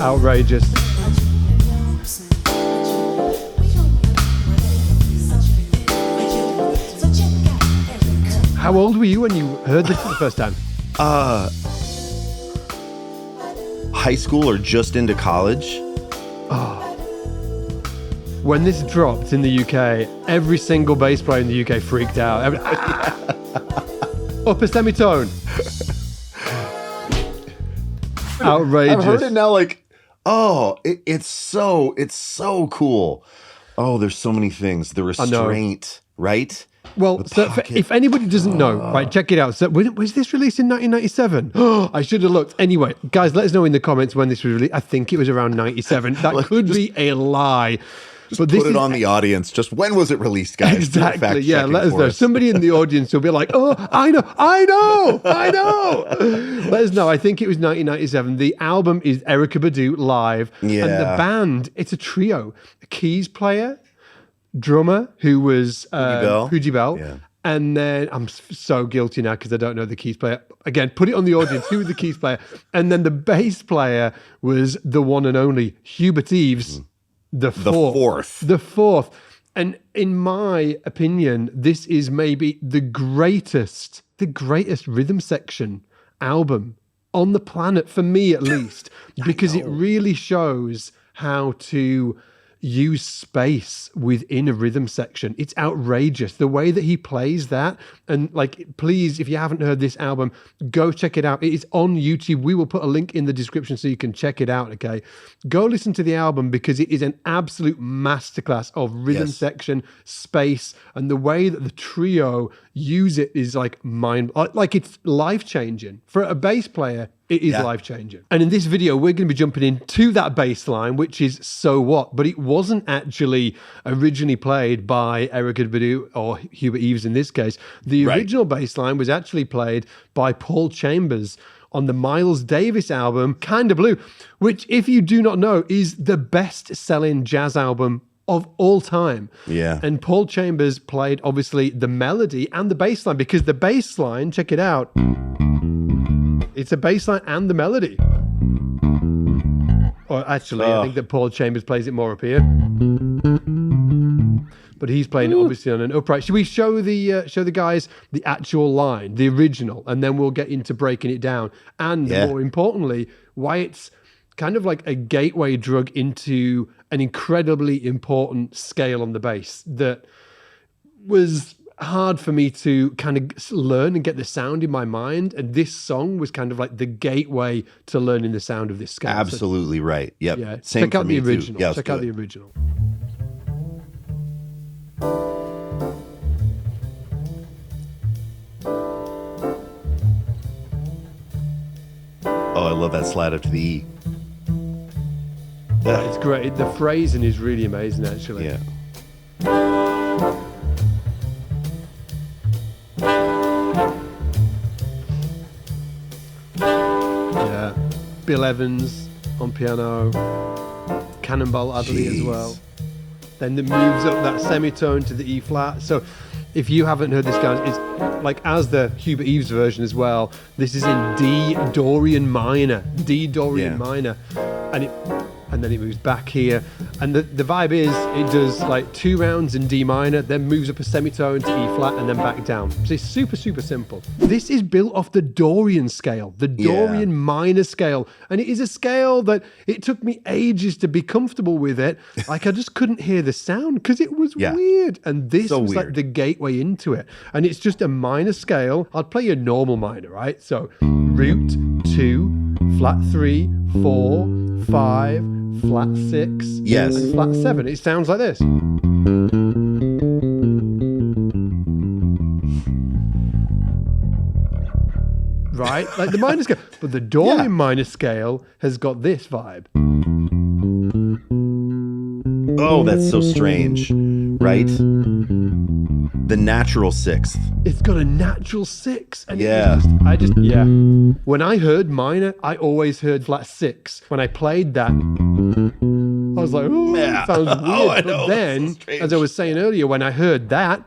outrageous. How old were you when you heard this for the first time? High school or just into college. When this dropped in the UK, every single bass player in the UK freaked out. Upper semitone. Outrageous. I've heard it now, like, it's so cool. Oh, there's so many things. The restraint, right? Well, so if anybody doesn't know, right, check it out. So was this released in 1997? I should have looked. Anyway, guys, let us know in the comments when this was released. I think it was around 97. That could be a lie. But put it on the audience. Just when was it released, guys? Exactly. Yeah, let us know. Somebody in the audience will be like, oh, I know. Let us know. I think it was 1997. The album is Erykah Badu live. Yeah. And the band, it's a trio. A keys player, drummer, who was Fuji Bell. Yeah. And then I'm so guilty now because I don't know the keys player. Again, put it on the audience. Who was the keys player? And then the bass player was the one and only Hubert Eaves The fourth. And in my opinion, this is maybe the greatest rhythm section album on the planet, for me at least, because it really shows how to use space within a rhythm section. It's outrageous the way that he plays that. And like, please, if you haven't heard this album, go check it out. It is on YouTube. We will put a link in the description so you can check it out. Okay, go listen to the album because it is an absolute masterclass of rhythm section, space, and the way that the trio use it is like it's life-changing for a bass player. It is life-changing. And in this video, we're going to be jumping into that bass line, which is So What? But it wasn't actually originally played by Erykah Badu or Hubert Eaves in this case. The original bass line was actually played by Paul Chambers on the Miles Davis album, Kinda Blue, which, if you do not know, is the best-selling jazz album of all time. Yeah. And Paul Chambers played, obviously, the melody and the bass line, because the bass line, check it out, it's a bass line and the melody. Or actually, I think that Paul Chambers plays it more up here. But he's playing it obviously on an upright. Should we show the guys the actual line, the original, and then we'll get into breaking it down. And more importantly, why it's kind of like a gateway drug into an incredibly important scale on the bass that was hard for me to kind of learn and get the sound in my mind, and this song was kind of like the gateway to learning the sound of this scale. Absolutely right. Yep. Yeah. Same Check out the too. original. Yeah, check out the original. Oh, I love that slide up to the E. It's great. The phrasing is really amazing, actually. Yeah. Bill Evans on piano, Cannonball Adderley as well. Then it moves up that semitone to the E flat. So if you haven't heard this, guys, it's like as the Hubert Eaves version as well. This is in D Dorian minor, minor, and then it moves back here. And the vibe is it does like 2 rounds in D minor, then moves up a semitone to E flat, and then back down. So it's super, super simple. This is built off the Dorian scale, the Dorian minor scale. And it is a scale that it took me ages to be comfortable with it. Like I just couldn't hear the sound because it was weird. And this was weird. Like the gateway into it. And it's just a minor scale. I'd play a normal minor, right? So root 2, flat 3, 4, 5, flat 6, and flat 7. It sounds like this. Right? Like the minor scale. But the Dorian minor scale has got this vibe. Oh, that's so strange. Right? The natural 6th. It's got a natural 6. And when I heard minor, I always heard flat 6. When I played that, I was like, oh, it sounds weird. But then, as I was saying earlier, when I heard that,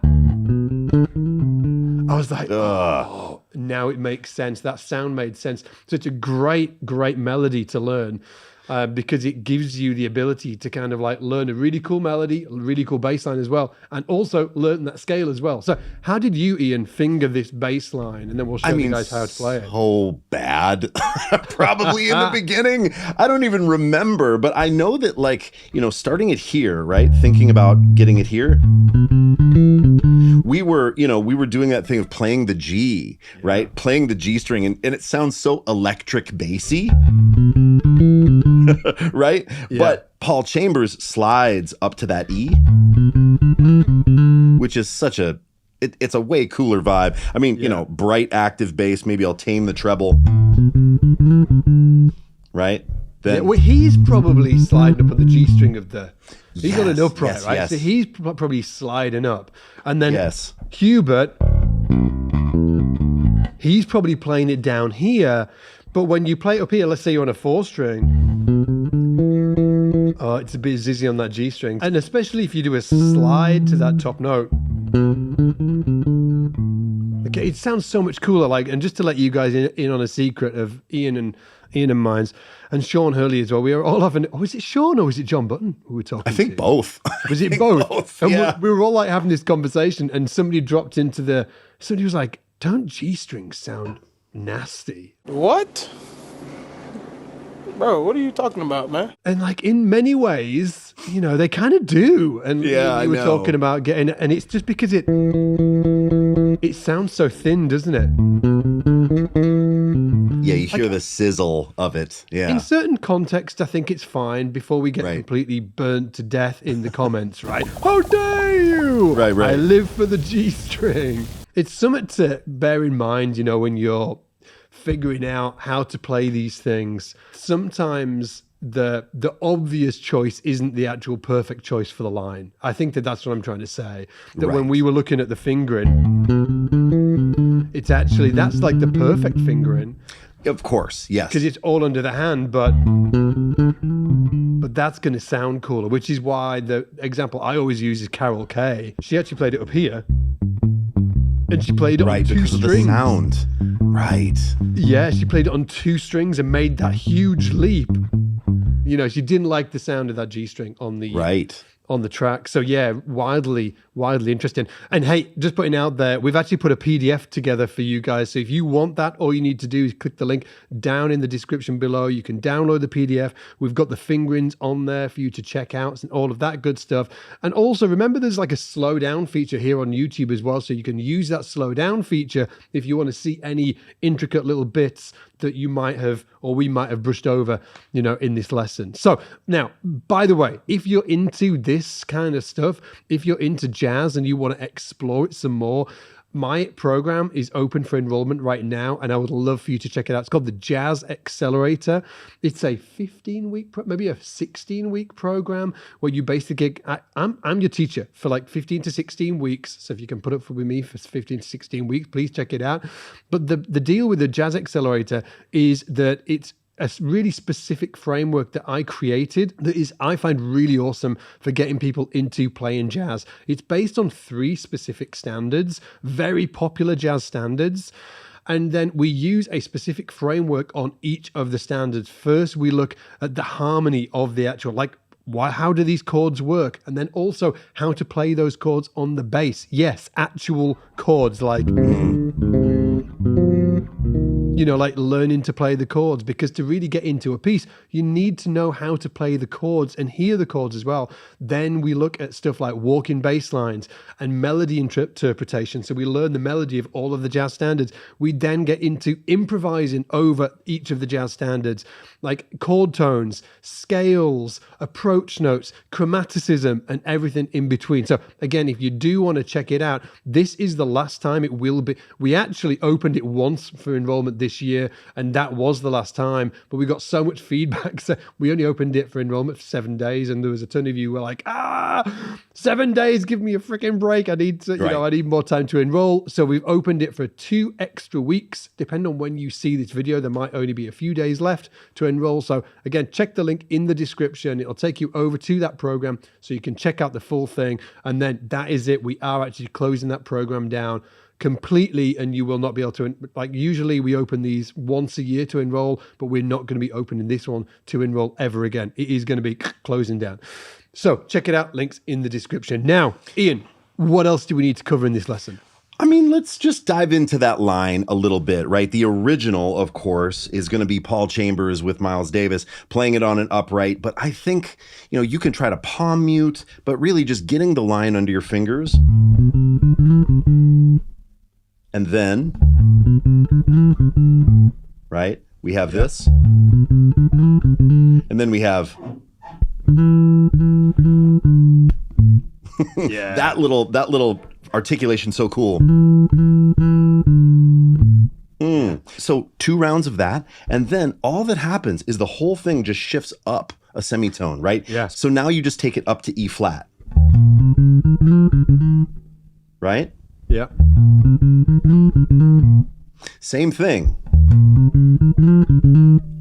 I was like, oh. now it makes sense. That sound made sense. So it's a great melody to learn. Because it gives you the ability to kind of like learn a really cool melody, a really cool bass line as well, and also learn that scale as well. So how did you, Ian, finger this bass line? And then we'll show you guys how to play it. So bad. Probably in the beginning. I don't even remember, but I know that, like, you know, starting it here, right? Thinking about getting it here. We were doing that thing of playing the G, right? Playing the G string, and it sounds so electric bassy. Right? Yeah. But Paul Chambers slides up to that E, which is such it's a way cooler vibe. I mean, you know, bright active bass, maybe I'll tame the treble. Right? Then well, he's probably sliding up on the G string of he's got an upright, right? Yes. So he's probably sliding up. And then Hubert, he's probably playing it down here. But when you play it up here, let's say you're on a 4-string, it's a bit zizzy on that G string. And especially if you do a slide to that top note. Okay, it sounds so much cooler. Like, and just to let you guys in on a secret of Ian and mine's, and Sean Hurley as well, we were all having, was it Sean or was it John Button who were talking to? I think both. Was it both? And yeah. we were all like having this conversation, and somebody dropped into somebody was like, don't G strings sound nasty? What? Bro, what are you talking about, man? And like in many ways, you know, they kind of do. And we were talking about getting, and it's just because it sounds so thin, doesn't it? Yeah, you hear the sizzle of it. Yeah. In certain contexts, I think it's fine before we get completely burnt to death in the comments, right? How dare you? Right. I live for the G string. It's something to bear in mind, you know, when you're figuring out how to play these things. Sometimes the obvious choice isn't the actual perfect choice for the line. I think that's what I'm trying to say. That when we were looking at the fingering, it's actually, that's like the perfect fingering. Of course, yes. Because it's all under the hand, but that's going to sound cooler, which is why the example I always use is Carol Kay. She actually played it up here. And she played it on 2 strings. Of the sound. Right. Yeah, she played it on 2 strings and made that huge leap. You know, she didn't like the sound of that G string on the on the track. So yeah, wildly interesting. And hey, just putting out there, we've actually put a PDF together for you guys. So if you want that, all you need to do is click the link down in the description below. You can download the PDF. We've got the fingerings on there for you to check out and all of that good stuff. And also remember, there's like a slow down feature here on YouTube as well. So you can use that slow down feature if you want to see any intricate little bits that you might have, or we might have brushed over, you know, in this lesson. So now, by the way, if you're into this kind of stuff, if you're into jazz and you want to explore it some more, my program is open for enrollment right now, and I would love for you to check it out. It's called the Jazz Accelerator. It's a 15-week, maybe a 16-week program where you basically, I'm your teacher for like 15 to 16 weeks. So if you can put up with me for 15 to 16 weeks, please check it out. But the deal with the Jazz Accelerator is that it's a really specific framework that I created that is, I find really awesome for getting people into playing jazz. It's based on 3 specific standards, very popular jazz standards. And then we use a specific framework on each of the standards. First, we look at the harmony of the actual, like, how do these chords work? And then also how to play those chords on the bass. Yes, actual chords like, you know, like learning to play the chords, because to really get into a piece, you need to know how to play the chords and hear the chords as well. Then we look at stuff like walking bass lines and melody interpretation. So we learn the melody of all of the jazz standards. We then get into improvising over each of the jazz standards, like chord tones, scales, approach notes, chromaticism, and everything in between. So again, if you do want to check it out, this is the last time it will be. We actually opened it once for enrollment this year, and that was the last time, but we got so much feedback, so we only opened it for enrollment for 7 days, and there was a ton of you were like, 7 days, give me a freaking break, I need to, you know, I need more time to enroll. So we've opened it for 2 extra weeks. Depending on when you see this video, there might only be a few days left to enroll. So again, check the link in the description. It'll take you over to that program so you can check out the full thing, and then that is it. We are actually closing that program down completely, and you will not be able to, like, usually we open these once a year to enroll, but we're not going to be opening this one to enroll ever again. It is going to be closing down. So check it out. Links in the description. Now, Ian, what else do we need to cover in this lesson? I mean, let's just dive into that line a little bit, right? The original, of course, is going to be Paul Chambers with Miles Davis playing it on an upright. But I think, you can try to palm mute, but really just getting the line under your fingers. And then, right, we have this. And then we have that little articulation, so cool. So 2 rounds of that, and then all that happens is the whole thing just shifts up a semitone, right? Yes. So now you just take it up to E flat, right? Yeah. Same thing.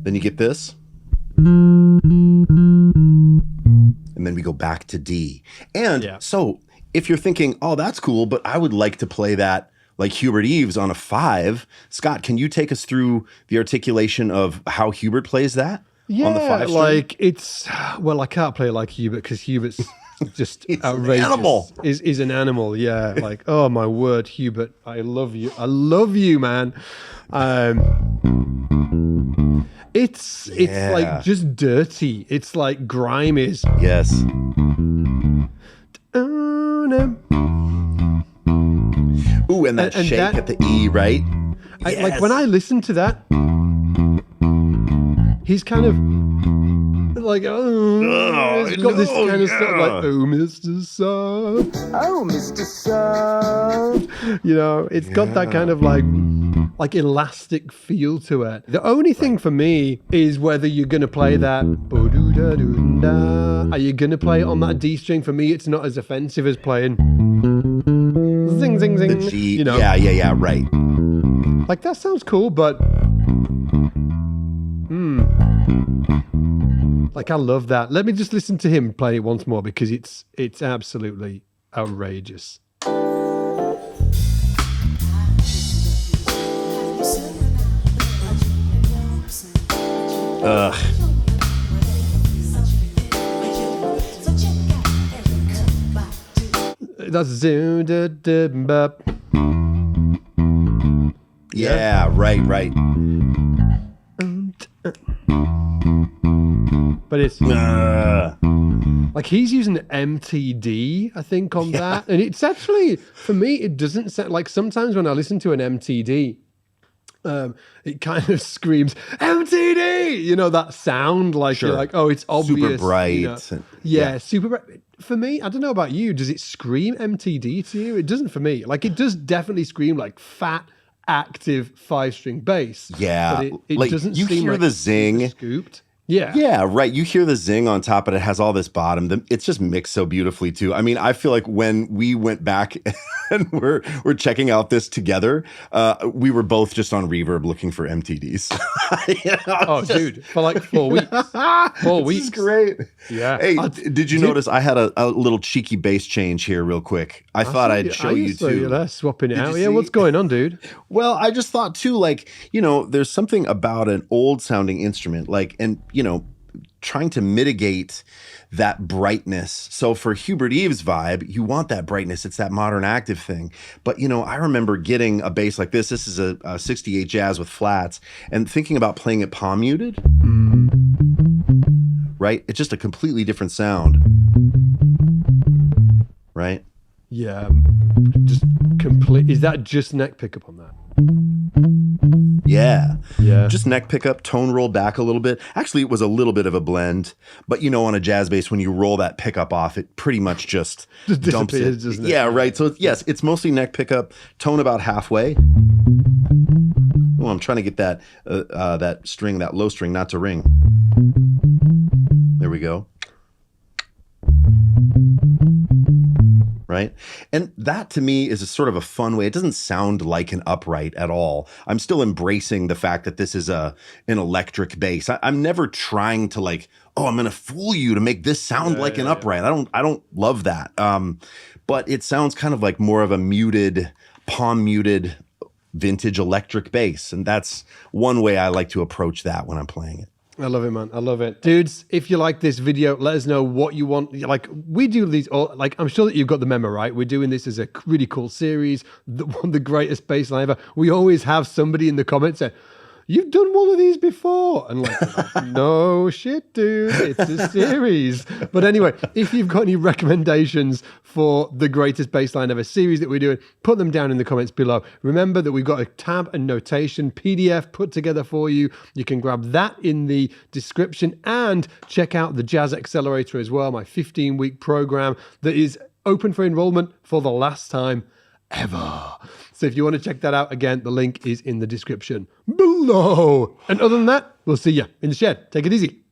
Then you get this. And then we go back to D. And so if you're thinking, oh, that's cool, but I would like to play that like Hubert Eaves on a 5. Scott, can you take us through the articulation of how Hubert plays that on the 5 string? Like I can't play it like Hubert because Hubert's just outrageous. An animal. Is an animal, yeah. Like, oh my word, Hubert, I love you. I love you, man. It's like just dirty. It's like grime is. Yes. Ooh, and that shake at the E, right? Like when I listen to that, he's kind of like, he's got this kind of stuff like, oh, Mr. Soft. Oh, Mr. Soft. It's got that kind of like elastic feel to it. The only thing for me is whether you're going to play that. Are you going to play it on that D string? For me, it's not as offensive as playing zing, zing, zing. The G. Yeah, right. Like, that sounds cool, but like, I love that. Let me just listen to him play it once more because it's absolutely outrageous. Ugh. That's zoom da da bop. Yeah, right. But it's like he's using MTD, I think, on that. And it's actually, for me, it doesn't sound like, sometimes when I listen to an MTD, it kind of screams MTD, that sound, like you're like, oh, it's obvious. Super bright. Super bright. For me, I don't know about you, does it scream MTD to you? It doesn't for me. Like, it does definitely scream like fat, active 5-string bass. Yeah. But it like, doesn't you seem hear like the zing. Scooped. Yeah. Yeah, right. You hear the zing on top, but it has all this bottom. It's just mixed so beautifully too. I mean, I feel like when we went back and we're checking out this together, we were both just on Reverb looking for MTDs. Dude, for like 4 weeks. 4 weeks. This is great. Yeah. Hey, did you notice I had a little cheeky bass change here real quick? I thought I'd show you too. You're there swapping it out. Yeah, what's going on, dude? Well, I just thought too, like, there's something about an old sounding instrument, like, and trying to mitigate that brightness. So for Hubert Eaves vibe, you want that brightness. It's that modern active thing. But, I remember getting a bass like this. This is a 68 Jazz with flats, and thinking about playing it palm muted. Right? It's just a completely different sound. Right? Yeah. Just complete. Is that just neck pickup on that? Yeah. Yeah. Just neck pickup, tone roll back a little bit. Actually, it was a little bit of a blend, but on a jazz bass, when you roll that pickup off, it pretty much just dumps it. Yeah, right. So yes, it's mostly neck pickup, tone about halfway. Oh, I'm trying to get that that string, that low string, not to ring. There we go. Right? And that to me is a sort of a fun way. It doesn't sound like an upright at all. I'm still embracing the fact that this is an electric bass. I'm never trying to like, oh, I'm going to fool you to make this sound like an upright. I don't love that. But it sounds kind of like more of a muted palm muted vintage electric bass. And that's one way I like to approach that when I'm playing it. I love it, man. I love it. Dudes, if you like this video, let us know what you want. Like, we do these all, like, I'm sure that you've got the memo, right? We're doing this as a really cool series, one of the greatest bass line ever. We always have somebody in the comments say, you've done one of these before. And like, no shit, dude, it's a series. But anyway, if you've got any recommendations for the greatest bassline ever series that we're doing, put them down in the comments below. Remember that we've got a tab and notation PDF put together for you. You can grab that in the description and check out the Jazz Accelerator as well, my 15-week program that is open for enrollment for the last time ever. So if you want to check that out, again, the link is in the description below. And other than that, we'll see you in the shed. Take it easy.